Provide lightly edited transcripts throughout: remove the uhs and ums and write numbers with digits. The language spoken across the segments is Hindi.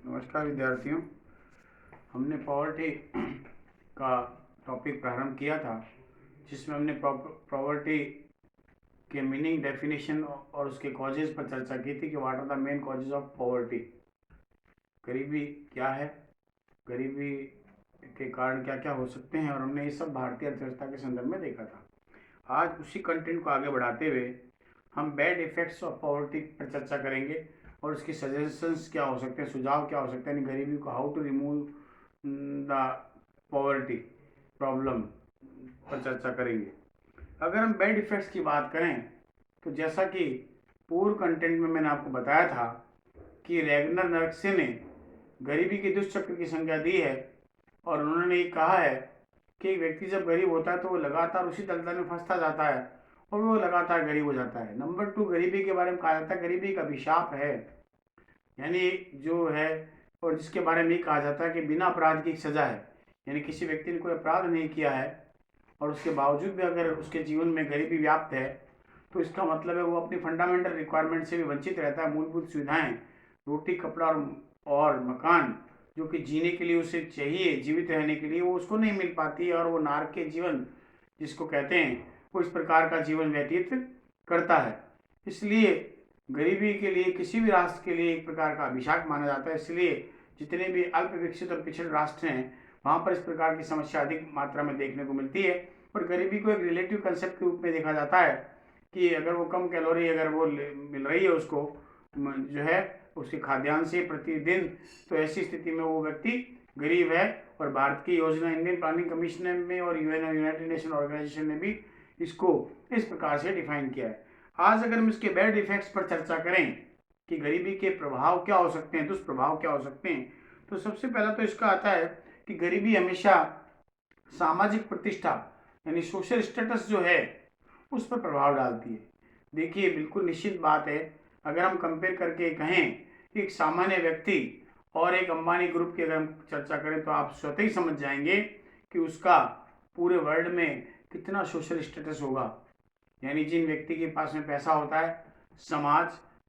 नमस्कार विद्यार्थियों। हमने पॉवर्टी का टॉपिक प्रारंभ किया था, जिसमें हमने पॉवर्टी के मीनिंग, डेफिनेशन और उसके कॉजेज पर चर्चा की थी कि what are the main causes of poverty. गरीबी क्या है, गरीबी के कारण क्या क्या हो सकते हैं, और हमने ये सब भारतीय अर्थव्यवस्था के संदर्भ में देखा था। आज उसी कंटेंट को आगे बढ़ाते हुए हम बैड इफेक्ट्स ऑफ पॉवर्टी पर चर्चा करेंगे और उसके सजेशंस क्या हो सकते हैं, सुझाव क्या हो सकते हैं गरीबी को, how to remove the poverty problem पर चर्चा करेंगे। अगर हम बैड इफेक्ट्स की बात करें तो जैसा कि पूर्व कंटेंट में मैंने आपको बताया था कि रैगनर नर्क्से ने गरीबी के दुष्चक्र की संज्ञा दी है, और उन्होंने ये कहा है कि एक व्यक्ति जब गरीब होता है तो वो लगातार उसी दलदल में फंसता जाता है और वो लगातार गरीब हो जाता है। नंबर 2, गरीबी के बारे में कहा जाता है गरीबी एक अभिशाप है, यानी जो है, और जिसके बारे में ये कहा जाता है कि बिना अपराध की एक सजा है। यानी किसी व्यक्ति ने कोई अपराध नहीं किया है और उसके बावजूद भी अगर उसके जीवन में गरीबी व्याप्त है तो इसका मतलब है वो अपनी फंडामेंटल रिक्वायरमेंट से भी वंचित रहता है। मूलभूत सुविधाएं, रोटी, कपड़ा और मकान जो कि जीने के लिए उसे चाहिए, जीवित रहने के लिए, वो उसको नहीं मिल पाती है, और वो नारक के जीवन जिसको कहते हैं वो इस प्रकार का जीवन व्यतीत करता है। इसलिए गरीबी के लिए किसी भी राष्ट्र के लिए एक प्रकार का अभिशाप माना जाता है। इसलिए जितने भी अल्प विकसित और पिछड़े राष्ट्र हैं वहाँ पर इस प्रकार की समस्या अधिक मात्रा में देखने को मिलती है। और गरीबी को एक रिलेटिव कंसेप्ट के रूप में देखा जाता है कि अगर वो कम कैलोरी अगर वो मिल रही है उसको जो है उसके खाद्यान्न से प्रतिदिन, तो ऐसी स्थिति में वो व्यक्ति गरीब है। और भारत की योजना, इंडियन प्लानिंग कमीशन में और यूएन और यूनाइटेड नेशन ऑर्गेनाइजेशन ने भी इसको इस प्रकार से डिफाइन किया है। आज अगर हम इसके बैड इफेक्ट्स पर चर्चा करें कि गरीबी के प्रभाव क्या हो सकते हैं, दुष्प्रभाव क्या हो सकते हैं, तो सबसे पहला तो इसका आता है कि गरीबी हमेशा सामाजिक प्रतिष्ठा यानी सोशल स्टेटस जो है उस पर प्रभाव डालती है। देखिए, बिल्कुल निश्चित बात है, अगर हम कंपेयर करके कहें कि एक सामान्य व्यक्ति और एक अंबानी ग्रुप की अगर हम चर्चा करें तो आप स्वतः ही समझ जाएंगे कि उसका पूरे वर्ल्ड में कितना सोशल स्टेटस होगा। यानी जिन व्यक्ति के पास में पैसा होता है,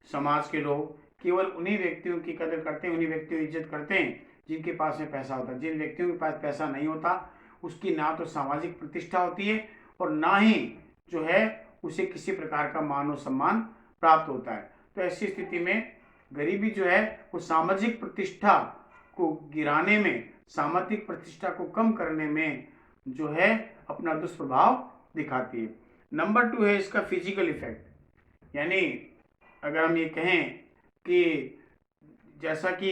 समाज के लोग केवल उन्हीं व्यक्तियों की कदर करते हैं, उन्हीं व्यक्तियों की इज्जत करते हैं जिनके पास में पैसा होता है। जिन व्यक्तियों के पास पैसा नहीं होता उसकी ना तो सामाजिक प्रतिष्ठा होती है और ना ही जो है उसे किसी प्रकार का मान और सम्मान प्राप्त होता है। तो ऐसी स्थिति में गरीबी जो है वो सामाजिक प्रतिष्ठा को गिराने में, सामाजिक प्रतिष्ठा को कम करने में जो है अपना दुष्प्रभाव दिखाती है। नंबर 2 है इसका फिजिकल इफेक्ट। यानी अगर हम ये कहें कि जैसा कि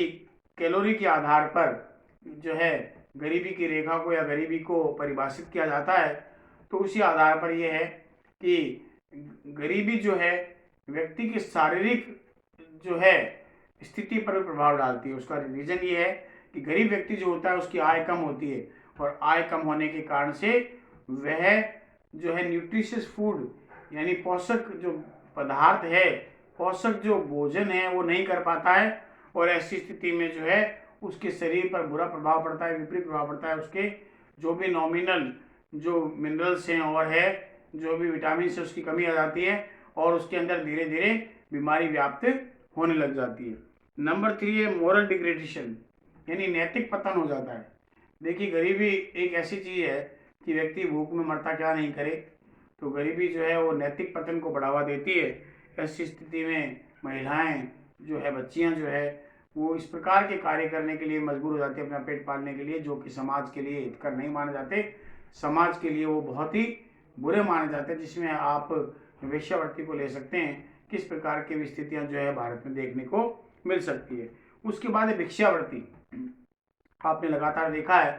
कैलोरी के आधार पर जो है गरीबी की रेखा को या गरीबी को परिभाषित किया जाता है, तो उसी आधार पर यह है कि गरीबी जो है व्यक्ति की शारीरिक जो है स्थिति पर प्रभाव डालती है। उसका रीजन ये है कि गरीब व्यक्ति जो होता है उसकी आय कम होती है, और आय कम होने के कारण से वह जो है न्यूट्रिशियस फूड यानी पोषक जो पदार्थ है, पोषक जो भोजन है वो नहीं कर पाता है, और ऐसी स्थिति में जो है उसके शरीर पर बुरा प्रभाव पड़ता है, विपरीत प्रभाव पड़ता है। उसके जो भी नॉमिनल जो मिनरल्स हैं और है जो भी विटामिन से उसकी कमी आ जाती है, और उसके अंदर धीरे धीरे बीमारी व्याप्त होने लग जाती है। नंबर 3 है मोरल डिग्रेडेशन, यानी नैतिक पतन हो जाता है। देखिए, गरीबी एक ऐसी चीज़ है कि व्यक्ति भूख में मरता क्या नहीं करे, तो गरीबी जो है वो नैतिक पतन को बढ़ावा देती है। ऐसी स्थिति में महिलाएं जो है, बच्चियां जो है, वो इस प्रकार के कार्य करने के लिए मजबूर हो जाती है अपना पेट पालने के लिए, जो कि समाज के लिए हितकर नहीं माने जाते, समाज के लिए वो बहुत ही बुरे माने जाते हैं। जिसमें आप वेश्यावृत्ति को ले सकते हैं, किस प्रकार की स्थितियां जो है भारत में देखने को मिल सकती है। उसके बाद है भिक्षावृत्ति। आपने लगातार देखा है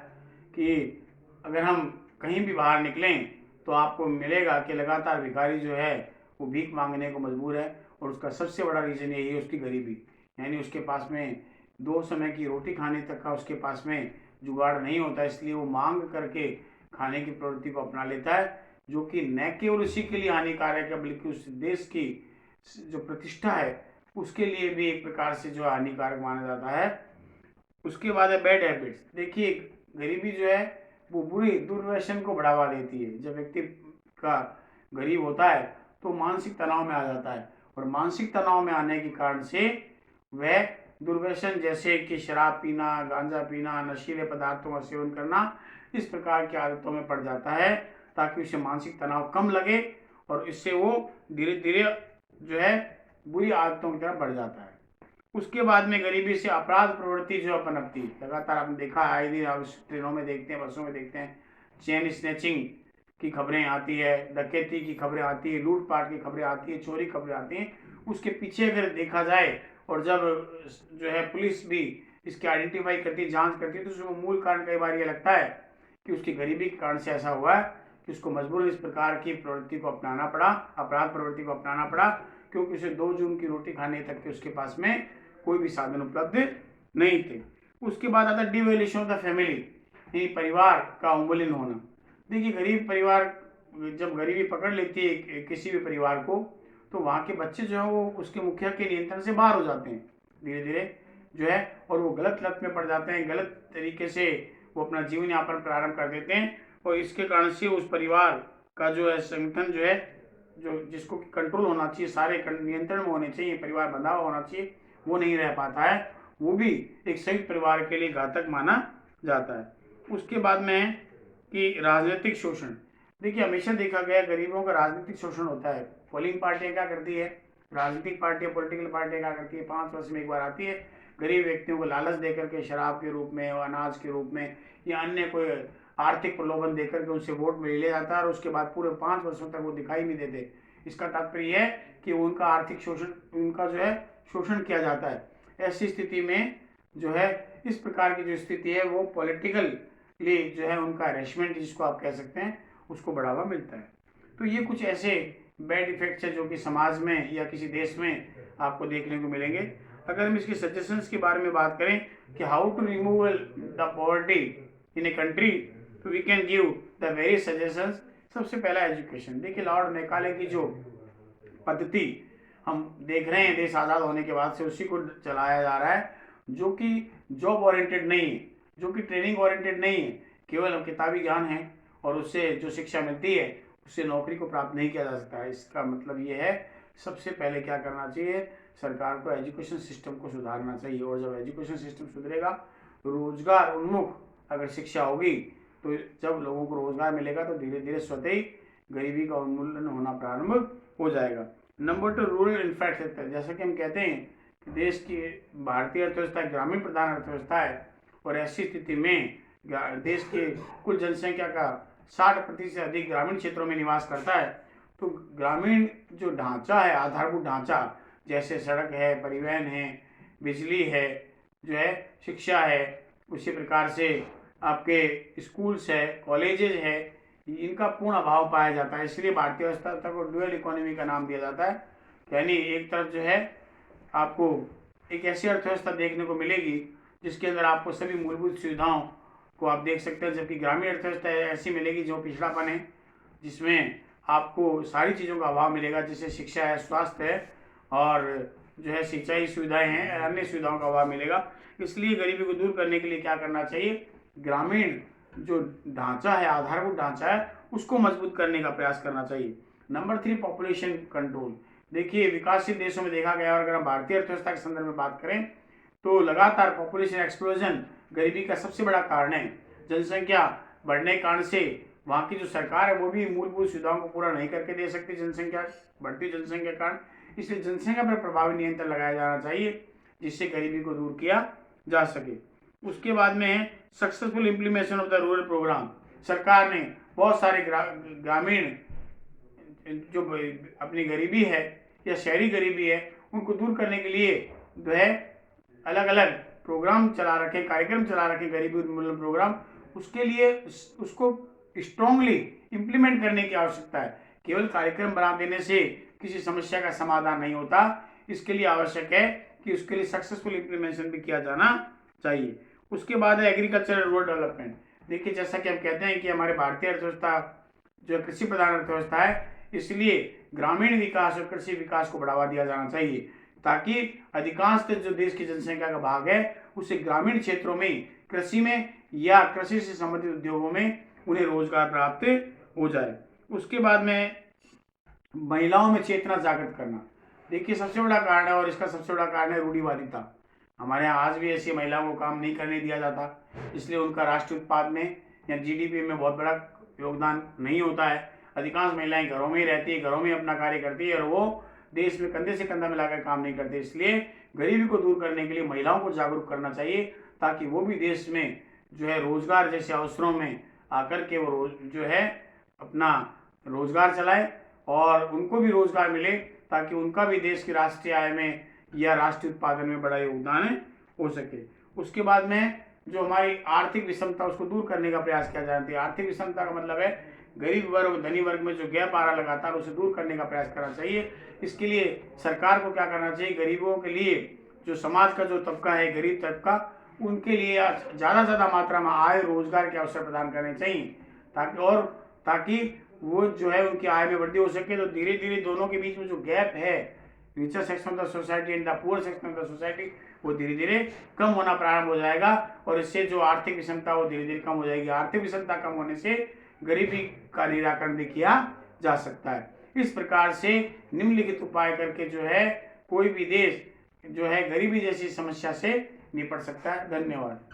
कि अगर हम कहीं भी बाहर निकलें तो आपको मिलेगा कि लगातार भिखारी जो है वो भीख मांगने को मजबूर है, और उसका सबसे बड़ा रीज़न यही है उसकी गरीबी। यानी उसके पास में 2 समय की रोटी खाने तक का उसके पास में जुगाड़ नहीं होता, इसलिए वो मांग करके खाने की प्रवृत्ति को अपना लेता है, जो कि न केवल उसी के लिए हानिकारक है बल्कि उस देश की जो प्रतिष्ठा है उसके लिए भी एक प्रकार से जो हानिकारक माना जाता है। उसके बाद है बैड हैबिट्स। देखिए, गरीबी जो है वो बुरी दुर्व्यसन को बढ़ावा देती है। जब व्यक्ति का गरीब होता है तो मानसिक तनाव में आ जाता है, और मानसिक तनाव में आने के कारण से वह दुर्व्यसन जैसे कि शराब पीना, गांजा पीना, नशीले पदार्थों का सेवन करना, इस प्रकार की आदतों में पड़ जाता है, ताकि उसे मानसिक तनाव कम लगे और इससे वो धीरे धीरे जो है बुरी आदतों की तरफ बढ़ जाता है। उसके बाद में गरीबी से अपराध प्रवृत्ति जो पनपती, लगातार आपने देखा है, आए दिन आप ट्रेनों में देखते हैं, बसों में देखते हैं, चेन स्नैचिंग की खबरें आती है, डकैती की खबरें आती है, लूटपाट की खबरें आती है, चोरी खबरें आती हैं। उसके पीछे अगर देखा जाए और जब जो है पुलिस भी इसकी आइडेंटिफाई करती है, जांच करती है, तो उसमें मूल कारण कई बार ये लगता है कि उसकी गरीबी के कारण से ऐसा हुआ है कि उसको मजबूरन इस प्रकार की प्रवृत्ति को अपनाना पड़ा, अपराध प्रवृत्ति को अपनाना पड़ा, क्योंकि उसे 2 जून की रोटी खाने तक के उसके पास में कोई भी साधन उपलब्ध नहीं थे। उसके बाद आता डिवैल्यूएशन ऑफ द फैमिली, यानी परिवार का उन्मूलन होना। देखिए, गरीब परिवार जब गरीबी पकड़ लेती है किसी भी परिवार को, तो वहाँ के बच्चे जो है वो उसके मुखिया के नियंत्रण से बाहर हो जाते हैं धीरे धीरे जो है, और वो गलत लत में पड़ जाते हैं, गलत तरीके से वो अपना जीवन यापन प्रारंभ कर देते हैं, और इसके कारण से उस परिवार का जो है संगठन जो है, जो जिसको कंट्रोल होना चाहिए, सारे नियंत्रण में होने चाहिए, परिवार बंधा हुआ होना चाहिए, वो नहीं रह पाता है, वो भी एक संयुक्त परिवार के लिए घातक माना जाता है। उसके बाद में है कि राजनीतिक शोषण। देखिए, हमेशा देखा गया गरीबों का राजनीतिक शोषण होता है। पोलिंग पार्टियां क्या करती है, राजनीतिक पार्टियां, पॉलिटिकल पार्टियां क्या करती है, 5 वर्ष में एक बार आती है, गरीब व्यक्तियों को लालच देकर के शराब के रूप में, अनाज के रूप में, या अन्य कोई आर्थिक प्रलोभन देकर के उनसे वोट में ले जाता है, और उसके बाद पूरे 5 वर्षों तक वो दिखाई नहीं देते। इसका तात्पर्य है कि उनका आर्थिक शोषण, उनका जो है शोषण किया जाता है। ऐसी स्थिति में जो है, इस प्रकार की जो स्थिति है वो पॉलिटिकली जो है उनका हैरेसमेंट जिसको आप कह सकते हैं, उसको बढ़ावा मिलता है। तो ये कुछ ऐसे बैड इफेक्ट्स है जो कि समाज में या किसी देश में आपको देखने को मिलेंगे। अगर हम इसके सजेशंस के बारे में बात करें कि how to remove the poverty in a country, तो we can give the very suggestions. सबसे पहला एजुकेशन। देखिए, लॉर्ड मैकाले की जो पद्धति हम देख रहे हैं देश आज़ाद होने के बाद से, उसी को चलाया जा रहा है, जो कि जॉब ओरिएंटेड नहीं है, जो कि ट्रेनिंग ओरिएंटेड नहीं है, केवल किताबी ज्ञान है, और उससे जो शिक्षा मिलती है उससे नौकरी को प्राप्त नहीं किया जा सकता है। इसका मतलब ये है, सबसे पहले क्या करना चाहिए, सरकार को एजुकेशन सिस्टम को सुधारना चाहिए, और जब एजुकेशन सिस्टम सुधरेगा, रोजगार उन्मुख अगर शिक्षा होगी, तो जब लोगों को रोजगार मिलेगा तो धीरे धीरे स्वतः ही गरीबी का उन्मूलन होना प्रारंभ हो जाएगा। Number 2, rural infrastructure. जैसा कि हम कहते हैं कि देश की भारतीय अर्थव्यवस्था ग्रामीण प्रधान अर्थव्यवस्था है, और ऐसी स्थिति में देश के कुल जनसंख्या का 60% अधिक ग्रामीण क्षेत्रों में निवास करता है। तो ग्रामीण जो ढांचा है, आधारभूत ढांचा, जैसे सड़क है, परिवहन है, बिजली है, जो है शिक्षा है, उसी प्रकार से आपके स्कूल्स है, कॉलेजेज है, इनका पूर्ण अभाव पाया जाता है। इसलिए भारतीय अर्थव्यवस्था को ड्यूअल इकोनॉमी का नाम दिया जाता है। यानी एक तरफ जो है आपको एक ऐसी अर्थव्यवस्था देखने को मिलेगी जिसके अंदर आपको सभी मूलभूत सुविधाओं को आप देख सकते हैं, जबकि ग्रामीण अर्थव्यवस्था ऐसी मिलेगी जो पिछड़ापन है, जिसमें आपको सारी चीज़ों का अभाव मिलेगा, जैसे शिक्षा है, स्वास्थ्य है, और जो है सिंचाई सुविधाएं हैं, अन्य सुविधाओं का अभाव मिलेगा। इसलिए गरीबी को दूर करने के लिए क्या करना चाहिए, ग्रामीण जो ढांचा है, आधारभूत ढांचा है, उसको मजबूत करने का प्रयास करना चाहिए। Number 3, population control. देखिए, विकासशील देशों में देखा गया, और अगर हम भारतीय अर्थव्यवस्था के संदर्भ में बात करें, तो लगातार पॉपुलेशन एक्सप्लोजन गरीबी का सबसे बड़ा कारण है। जनसंख्या बढ़ने के कारण से वहाँ की जो सरकार है वो भी मूलभूत सुविधाओं को पूरा नहीं करके दे सकती, जनसंख्या बढ़ती जनसंख्या के कारण। इसलिए जनसंख्या पर प्रभावी नियंत्रण लगाया जाना चाहिए, जिससे गरीबी को दूर किया जा सके। उसके बाद में है successful implementation of the rural programme. सरकार ने बहुत सारे ग्रामीण जो अपनी गरीबी है या शहरी गरीबी है, उनको दूर करने के लिए जो है अलग अलग प्रोग्राम चला रखे, कार्यक्रम चला रखे, गरीबी उन्मूलन प्रोग्राम। उसके लिए उसको स्ट्रांगली इम्प्लीमेंट करने की आवश्यकता है। केवल कार्यक्रम बना देने से किसी समस्या का समाधान नहीं होता, इसके लिए आवश्यक है कि उसके लिए सक्सेसफुल इम्प्लीमेंटेशन भी किया जाना चाहिए। उसके बाद है एग्रीकल्चर एंड रूरल डेवलपमेंट। देखिए, जैसा कि हम कहते हैं कि हमारे भारतीय अर्थव्यवस्था जो कृषि प्रधान अर्थव्यवस्था है, इसलिए ग्रामीण विकास और कृषि विकास को बढ़ावा दिया जाना चाहिए, ताकि अधिकांश जो देश की जनसंख्या का भाग है उसे ग्रामीण क्षेत्रों में कृषि में या कृषि से संबंधित उद्योगों में उन्हें रोजगार प्राप्त हो जाए। उसके बाद में महिलाओं में चेतना जागृत करना। देखिए, सबसे बड़ा कारण है, और इसका सबसे बड़ा कारण है रूढ़िवादिता। हमारे यहाँ आज भी ऐसी महिलाओं को काम नहीं करने दिया जाता, इसलिए उनका राष्ट्रीय उत्पाद में या जीडीपी में बहुत बड़ा योगदान नहीं होता है। अधिकांश महिलाएं घरों में ही रहती है, घरों में अपना कार्य करती है और वो देश में कंधे से कंधा मिलाकर काम नहीं करते। इसलिए गरीबी को दूर करने के लिए महिलाओं को जागरूक करना चाहिए, ताकि वो भी देश में जो है रोजगार जैसे अवसरों में आकर के वो जो है अपना रोजगार चलाए और उनको भी रोजगार मिले, ताकि उनका भी देश की राष्ट्रीय आय में या राष्ट्रीय उत्पादन में बड़ा योगदान हो सके। उसके बाद में जो हमारी आर्थिक विषमता उसको दूर करने का प्रयास किया जाता है। आर्थिक विषमता का मतलब है गरीब वर्ग धनी वर्ग में जो गैप आ रहा लगातार, उसे दूर करने का प्रयास करना चाहिए। इसके लिए सरकार को क्या करना चाहिए, गरीबों के लिए जो समाज का जो तबका है गरीब तबका, उनके लिए ज़्यादा से ज़्यादा मात्रा में आय रोजगार के अवसर प्रदान करने चाहिए, ताकि वो जो है उनकी आय में वृद्धि हो सके। तो धीरे धीरे दोनों के बीच में जो गैप है, richer section of the society and the poor section of the society, वो धीरे धीरे कम होना प्रारंभ हो जाएगा और इससे जो आर्थिक विषमता वो धीरे धीरे कम हो जाएगी। आर्थिक विषमता कम होने से गरीबी का निराकरण भी किया जा सकता है। इस प्रकार से निम्नलिखित उपाय करके जो है कोई भी देश जो है गरीबी जैसी समस्या से निपट सकता है। धन्यवाद।